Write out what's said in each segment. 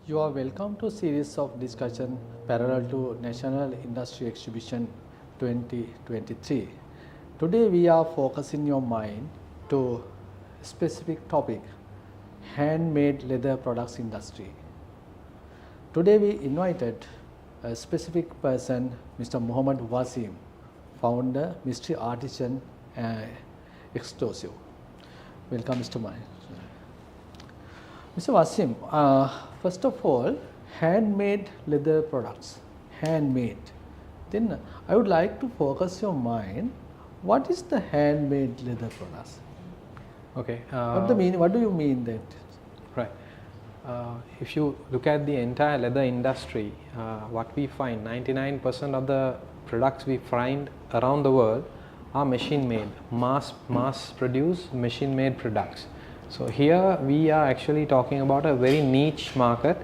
You are welcome to series of discussion parallel to National Industry Exhibition 2023. Today we are focusing your mind to specific topic, handmade leather products industry. Today we invited a specific person, Mr. Muhammed Wasim, founder, Mystery Artisan Exclusive. Welcome, Mr. Mai. Mr. Wasim, first of all, handmade leather products, handmade. Then I would like to focus your mind. What is the handmade leather products? Okay. What do you mean that? Right. If you look at the entire leather industry, what we find, 99% of the products we find around the world are machine made, mass produced machine made products. So here we are actually talking about a very niche market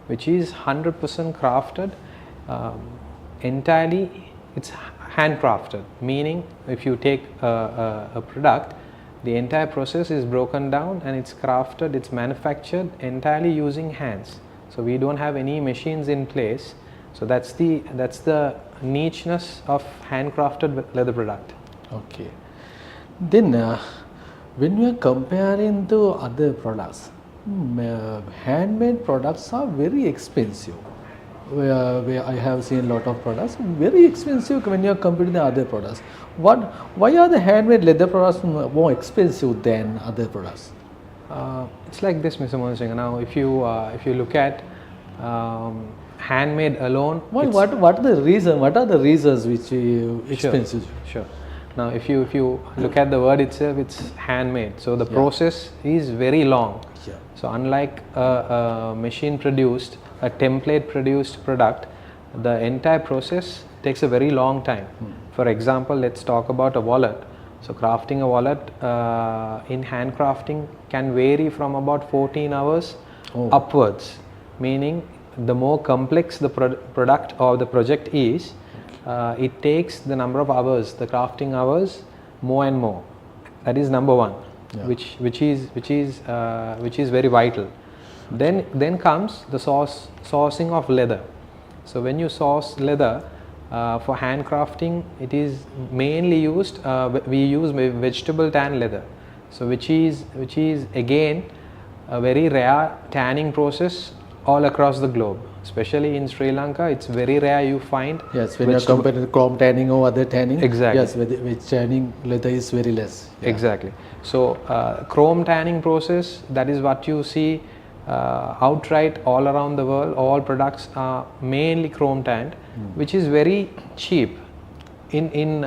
which is 100% crafted, entirely it's handcrafted, meaning if you take a product, the entire process is broken down and it's crafted, it's manufactured entirely using hands. So we don't have any machines in place. So that's the nicheness of handcrafted leather product. Okay. Then when we are comparing to other products, handmade products are very expensive. Where I have seen a lot of products very expensive when you are comparing the other products. Why are the handmade leather products more expensive than other products? It's like this, Mr. Monsinga. Now, if you look at handmade alone, what are the reasons? What are the reasons which expensive? Sure. Now, if you look at the word itself, it's handmade. So the process is very long. Yeah. So unlike a machine produced, a template produced product, the entire process takes a very long time. For example, let's talk about a wallet. So crafting a wallet in handcrafting can vary from about 14 hours upwards, meaning the more complex the product or the project is, it takes the number of hours, the crafting hours, more and more. That is number one, which is very vital. Then comes the sourcing of leather. So when you source leather for handcrafting, it is mainly used. We use vegetable tan leather, so which is again a very rare tanning process all across the globe. Especially in Sri Lanka, it's very rare you find. Yes, when you compare chrome tanning or other tanning. Exactly. Yes, with tanning leather is very less. Yeah. Exactly. So chrome tanning process, that is what you see outright all around the world. All products are mainly chrome tanned, which is very cheap in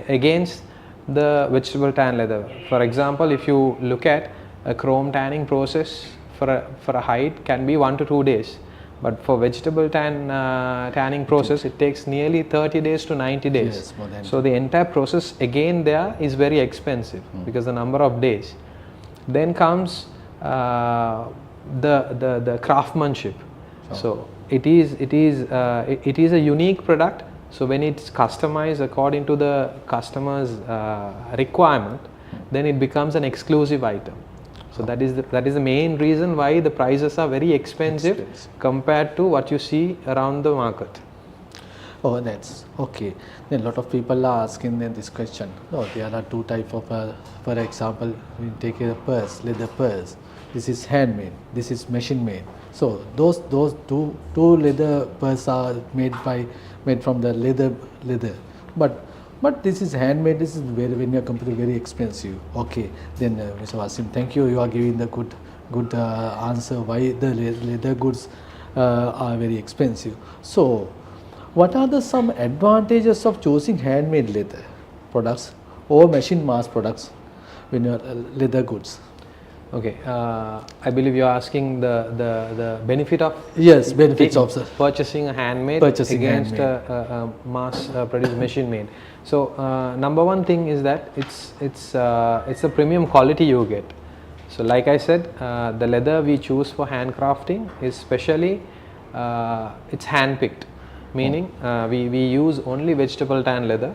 against the vegetable tan leather. For example, if you look at a chrome tanning process for a hide can be 1 to 2 days. But for vegetable tanning process, it takes nearly 30 days to 90 days. Yes, more than so the entire process again there is very expensive because the number of days. Then comes the craftsmanship. So it is a unique product. So when it's customized according to the customer's requirement, then it becomes an exclusive item. So that is the main reason why the prices are very expensive compared to what you see around the market. Oh, that's okay. Then a lot of people are asking then this question. Oh, there are two types of, for example, we take a purse, leather purse. This is handmade. This is machine made. So those two leather purse are made from the leather. But this is handmade. This is when you are comparing very expensive. Okay, then Mr. Wasim, thank you. You are giving the good answer why the leather goods are very expensive. So, what are some advantages of choosing handmade leather products or machine mass products when you are leather goods? Okay, I believe you are asking the benefit of benefits of purchasing a handmade against a mass produced machine made. So number one thing is that it's a premium quality you get. So like I said, the leather we choose for handcrafting is specially it's hand picked, meaning we use only vegetable tan leather,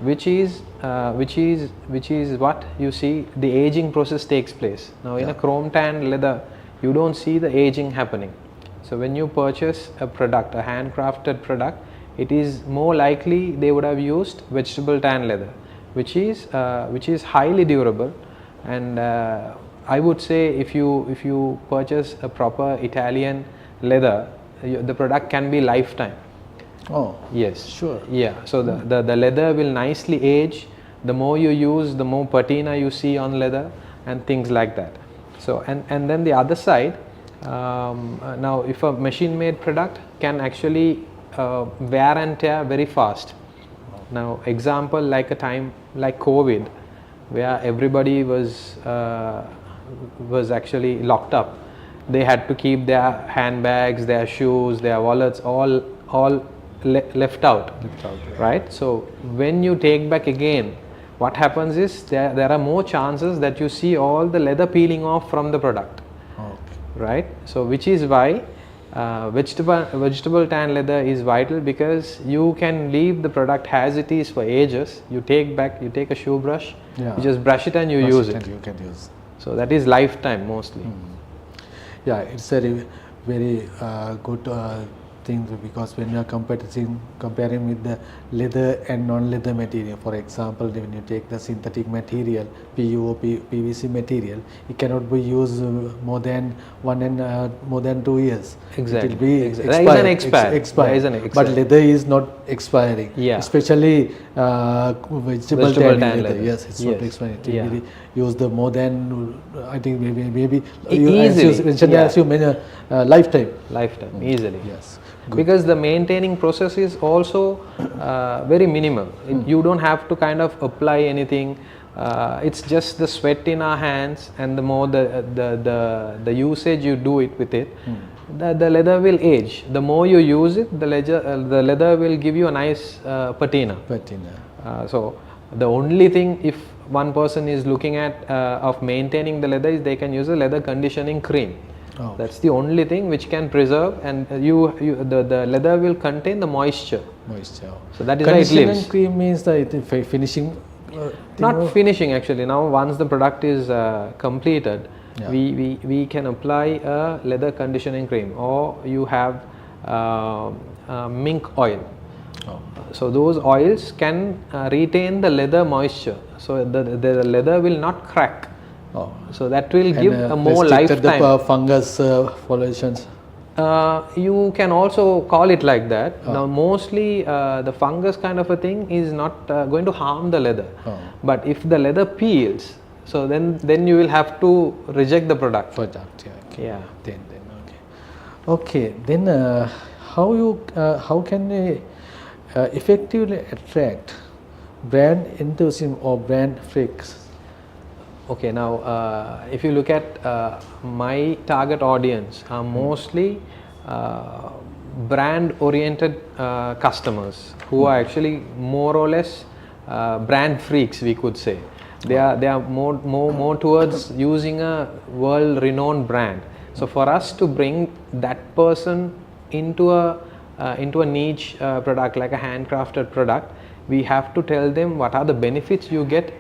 which is what you see the aging process takes place. Now in a chrome tan leather, you don't see the aging happening. So when you purchase a product, a handcrafted product, it is more likely they would have used vegetable tan leather, which is highly durable. And I would say if you purchase a proper Italian leather, the product can be lifetime. Oh, Yes. sure. Yeah. So the leather will nicely age. The more you use, the more patina you see on leather and things like that. So and then the other side, now if a machine made product can actually wear and tear very fast. Now example like a time like COVID, where everybody was actually locked up. They had to keep their handbags, their shoes, their wallets all left out, right? So when you take back again, what happens is there are more chances that you see all the leather peeling off from the product, right? So which is why vegetable tan leather is vital, because you can leave the product as it is for ages. You take a shoe brush, you just brush it and you use it. You can use. So that is lifetime mostly. Yeah, it's a very good thing, because when you are comparing with the leather and non-leather material, for example, when you take the synthetic material, PU or PVC material, it cannot be used more than 2 years. Exactly. It will be There is an expired. But leather is not expiring. Yeah. Especially vegetable tan leather. Yes, it's not Yes. expiring. It Yeah. will be used the more than, I think maybe Easily. as you mentioned, Yeah. as you mentioned, lifetime. Lifetime, easily. Yes. Good. Because the maintaining process is also very minimal. You don't have to kind of apply anything. It's just the sweat in our hands, and the more the usage you do it with it, the leather will age. The more you use it, the leather will give you a nice patina. So the only thing, if one person is looking at of maintaining the leather, is they can use a leather conditioning cream. Oh. That's the only thing which can preserve, and the leather will contain the moisture. So that is why it lives. Conditioning cream means the finishing. Not finishing actually. Now once the product is completed, Yeah. we can apply a leather conditioning cream, or you have mink oil. Oh. So those oils can retain the leather moisture, so the leather will not crack. Oh. So that will give a more restricted lifetime. the fungus populations. You can also call it like that. Now mostly the fungus kind of a thing is not going to harm the leather. But if the leather peels, so then you will have to reject the product. Product, yeah. Okay. Yeah. Then okay. Then how can they effectively attract brand enthusiasm or brand freaks? Okay, now if you look at my target audience are mostly brand oriented customers who are actually more or less brand freaks, we could say. They are more towards using a world renowned brand. So for us to bring that person into a niche product like a handcrafted product, we have to tell them what are the benefits you get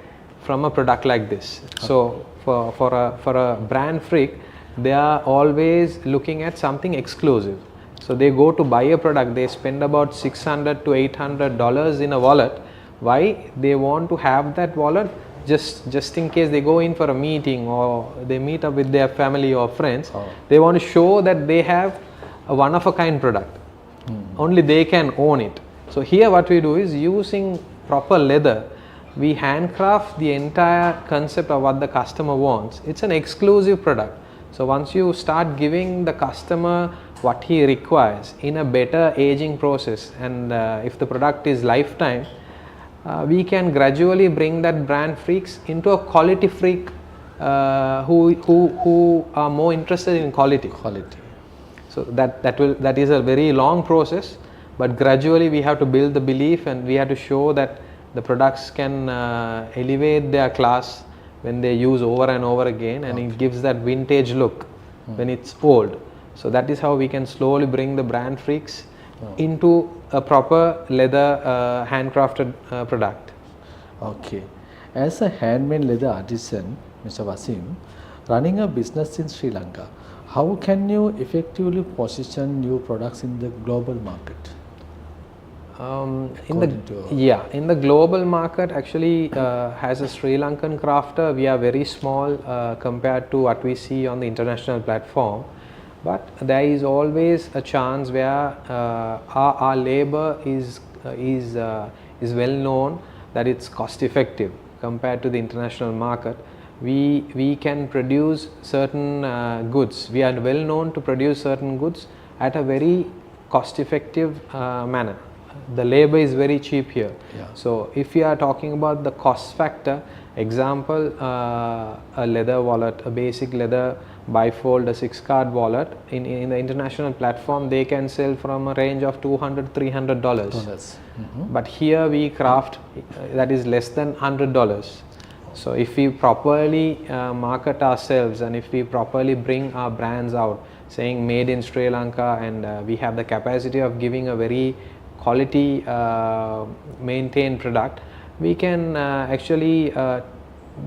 from a product like this. So for a brand freak, they are always looking at something exclusive. So they go to buy a product, they spend about $600 to $800 in a wallet. Why? They want to have that wallet just in case they go in for a meeting or they meet up with their family or friends. They want to show that they have a one of a kind product. Only they can own it. So here what we do is, using proper leather, we handcraft the entire concept of what the customer wants. It's an exclusive product. So once you start giving the customer what he requires in a better aging process, and if the product is lifetime, we can gradually bring that brand freaks into a quality freak who are more interested in quality. So that is a very long process, but gradually we have to build the belief, and we have to show that the products can elevate their class when they use over and over again, and it gives that vintage look when it's old. So that is how we can slowly bring the brand freaks into a proper leather handcrafted product. Okay. As a handmade leather artisan, Mr. Wasim, running a business in Sri Lanka, How can you effectively position new products in the global market? In the global market, actually, as a Sri Lankan crafter, we are very small compared to what we see on the international platform. But there is always a chance where our labor is well known, that it's cost effective compared to the international market. We can produce certain goods. We are well known to produce certain goods at a very cost effective manner. The labor is very cheap here. Yeah. So if you are talking about the cost factor, example, a leather wallet, a basic leather bifold, a 6-card wallet in the international platform, they can sell from a range of $200-300. But here we craft that is less than $100. So if we properly market ourselves, and if we properly bring our brands out saying made in Sri Lanka, and we have the capacity of giving a very quality maintained product, we can actually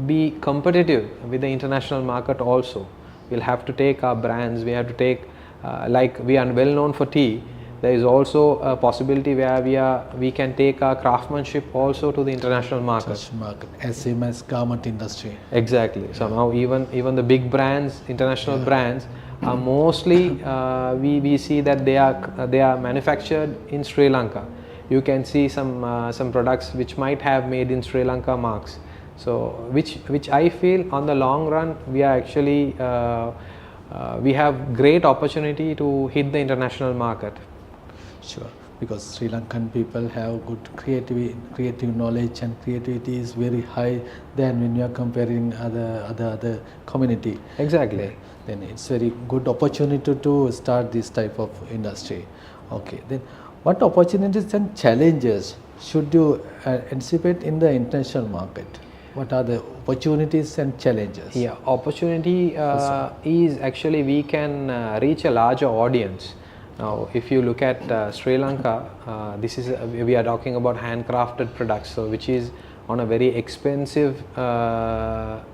be competitive with the international market also. We'll have to take our brands, we have to take like we are well known for tea. There is also a possibility where we can take our craftsmanship also to the international market. Same as garment industry. Exactly. So now even the big brands, international brands, are mostly we see that they are manufactured in Sri Lanka. You can see some products which might have made in Sri Lanka marks. So which I feel on the long run we are actually we have great opportunity to hit the international market. Sure, because Sri Lankan people have good creative knowledge, and creativity is very high than when you are comparing other community. Exactly. Then it's very good opportunity to start this type of industry. Okay, then what opportunities and challenges should you anticipate in the international market? What are the opportunities and challenges? Yeah, opportunity is actually we can reach a larger audience. Now, if you look at Sri Lanka, this is we are talking about handcrafted products, so which is on a very expensive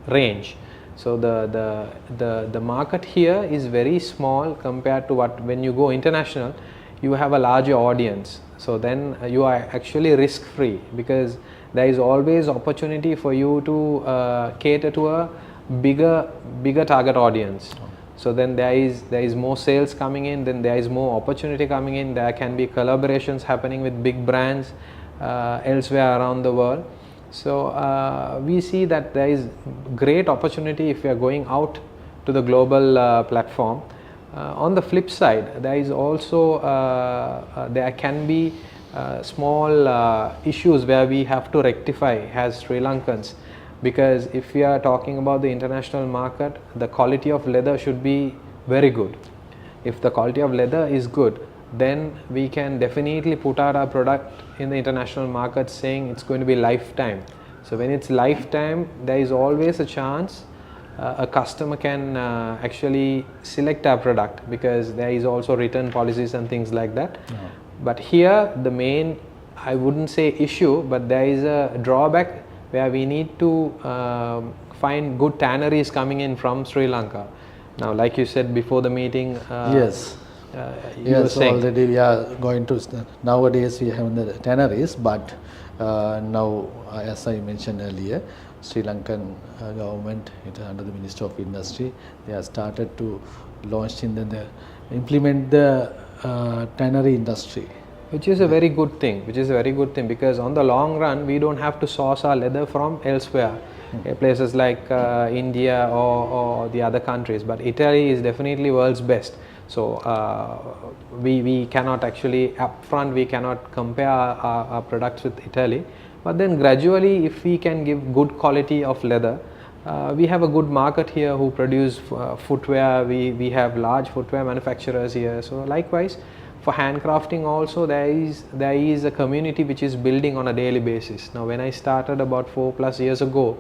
range. So the market here is very small compared to what when you go international, you have a larger audience. So then you are actually risk free, because there is always opportunity for you to cater to a bigger target audience. So then there is more sales coming in, then there is more opportunity coming in. There can be collaborations happening with big brands elsewhere around the world. So we see that there is great opportunity if we are going out to the global platform. On the flip side, there is also there can be small issues where we have to rectify as Sri Lankans. Because if we are talking about the international market, the quality of leather should be very good. If the quality of leather is good, then we can definitely put out our product in the international market saying it's going to be lifetime. So when it's lifetime, there is always a chance a customer can actually select our product, because there is also return policies and things like that. But here the main, I wouldn't say issue, but there is a drawback where we need to find good tanneries coming in from Sri Lanka. Now, like you said before the meeting, yes, yes, already we are going to nowadays we have the tanneries, but now as I mentioned earlier, Sri Lankan government, under the Ministry of Industry, they have started to launch implement the tannery industry. Which is a very good thing, because on the long run we don't have to source our leather from elsewhere, places like India or the other countries, but Italy is definitely world's best. So we cannot actually upfront, we cannot compare our products with Italy, but then gradually if we can give good quality of leather, we have a good market here who produce footwear. We have large footwear manufacturers here. So likewise, for handcrafting also there is a community which is building on a daily basis. Now when I started about 4+ years ago,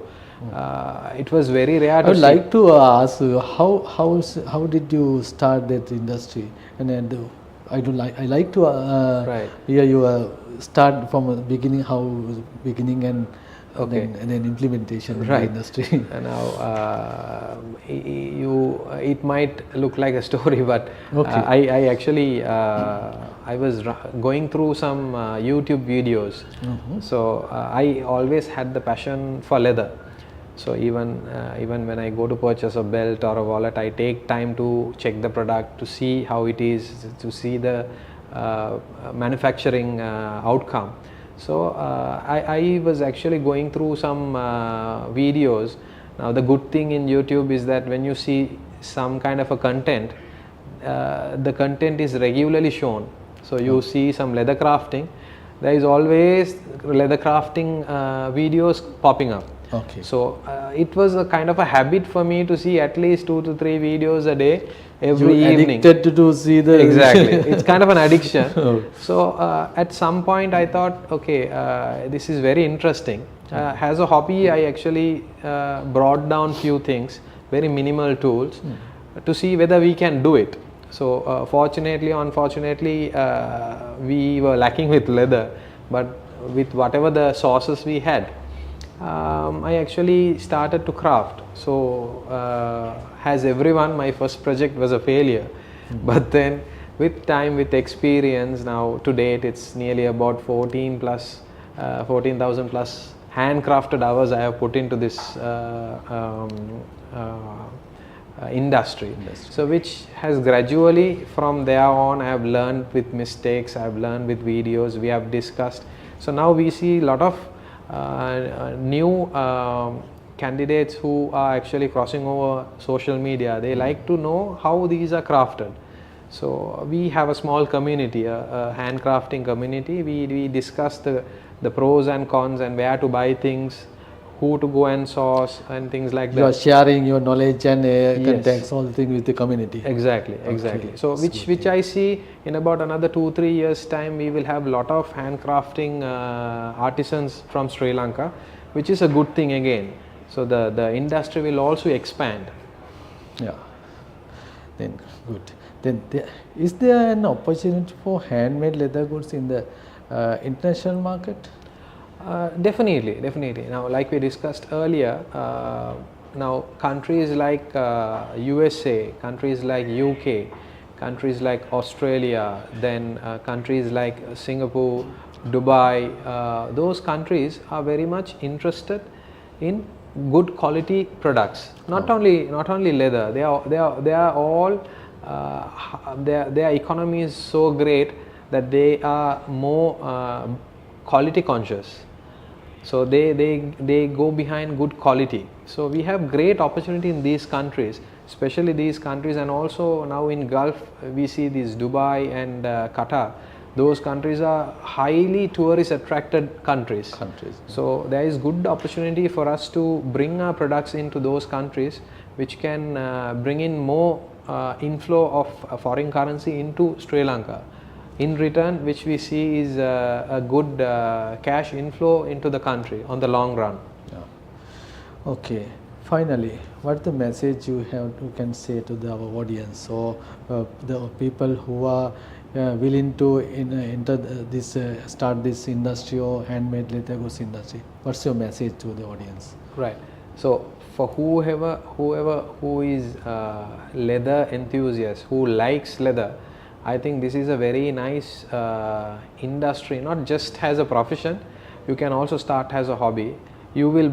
it was very rare to I would like to ask you, how did you start that industry? And then I like to hear you start from the beginning, and Okay. and then implementation in Right. the industry. Now, it might look like a story, but Okay. I actually I was going through some YouTube videos. So I always had the passion for leather. So even when I go to purchase a belt or a wallet, I take time to check the product, to see how it is, to see the manufacturing outcome. So I was actually going through some videos. Now the good thing in YouTube is that when you see some kind of a content, the content is regularly shown. So you see some leather crafting, there is always leather crafting videos popping up. Okay. So it was a kind of a habit for me to see at least 2 to 3 videos a day every You evening. addicted to see the Exactly, it's kind of an addiction. Oh. So at some point I thought, okay, this is very interesting. As a hobby, I actually brought down few things, very minimal tools, to see whether we can do it. So fortunately, unfortunately, we were lacking with leather, but with whatever the sources we had, I actually started to craft. So as everyone, my first project was a failure, but then with time, with experience, now to date it's nearly about 14,000 plus handcrafted hours I have put into this industry. So which has gradually from there on, I have learned with mistakes, I have learned with videos, we have discussed. So now we see a lot of new candidates who are actually crossing over social media. They like to know how these are crafted. So we have a small community, a handcrafting community. We discuss the pros and cons and where to buy things, who to go and source and things like that. You are sharing your knowledge and Yes. contacts, all things with the community. Exactly. So which I see in about another 2-3 years time, we will have lot of handcrafting artisans from Sri Lanka, which is a good thing again. So the industry will also expand. Yeah. Then good. Then is there an opportunity for handmade leather goods in the international market? Definitely. Now, like we discussed earlier, now countries like USA, countries like UK, countries like Australia, then countries like Singapore, Dubai, those countries are very much interested in good quality products. Not only leather. They are all their economy is so great that they are more quality conscious. So they go behind good quality. So we have great opportunity in these countries, especially these countries, and also now in Gulf we see these Dubai and Qatar. Those countries are highly tourist attracted countries. So there is good opportunity for us to bring our products into those countries, which can bring in more inflow of foreign currency into Sri Lanka. In return, which we see is a good cash inflow into the country on the long run. Yeah. Okay. Finally, what the message you can say to our audience or the people who are willing to enter this start this industry or handmade leather goods industry? What's your message to the audience? Right. So for whoever who is leather enthusiast, who likes leather, I think this is a very nice industry, not just as a profession. You can also start as a hobby. You will,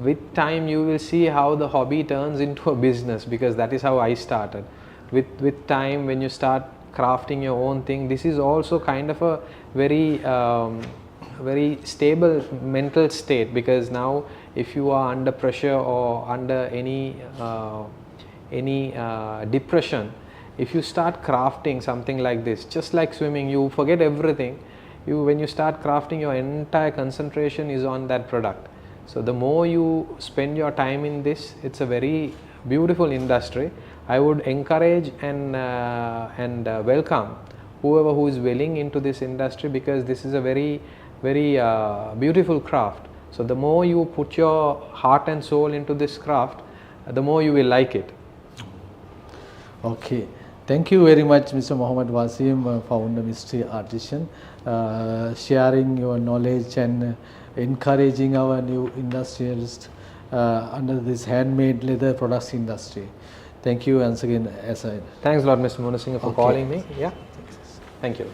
with time, you will see how the hobby turns into a business, because that is how I started. With time, when you start crafting your own thing, this is also kind of a very very stable mental state, because now if you are under pressure or under any depression, if you start crafting something like this, just like swimming, you forget everything. When you start crafting, your entire concentration is on that product. So the more you spend your time in this, it's a very beautiful industry. I would encourage and welcome whoever who is willing into this industry, because this is a very beautiful craft. So the more you put your heart and soul into this craft, the more you will like it. Okay. Thank you very much, Mr. Muhammad Wasim, founder Mystery Artisan, sharing your knowledge and encouraging our new industrialists under this handmade leather products industry. Thank you once again, Arisan. Thanks a lot, Mr. Munasinghe, for Okay. calling me. Yeah. Thank you.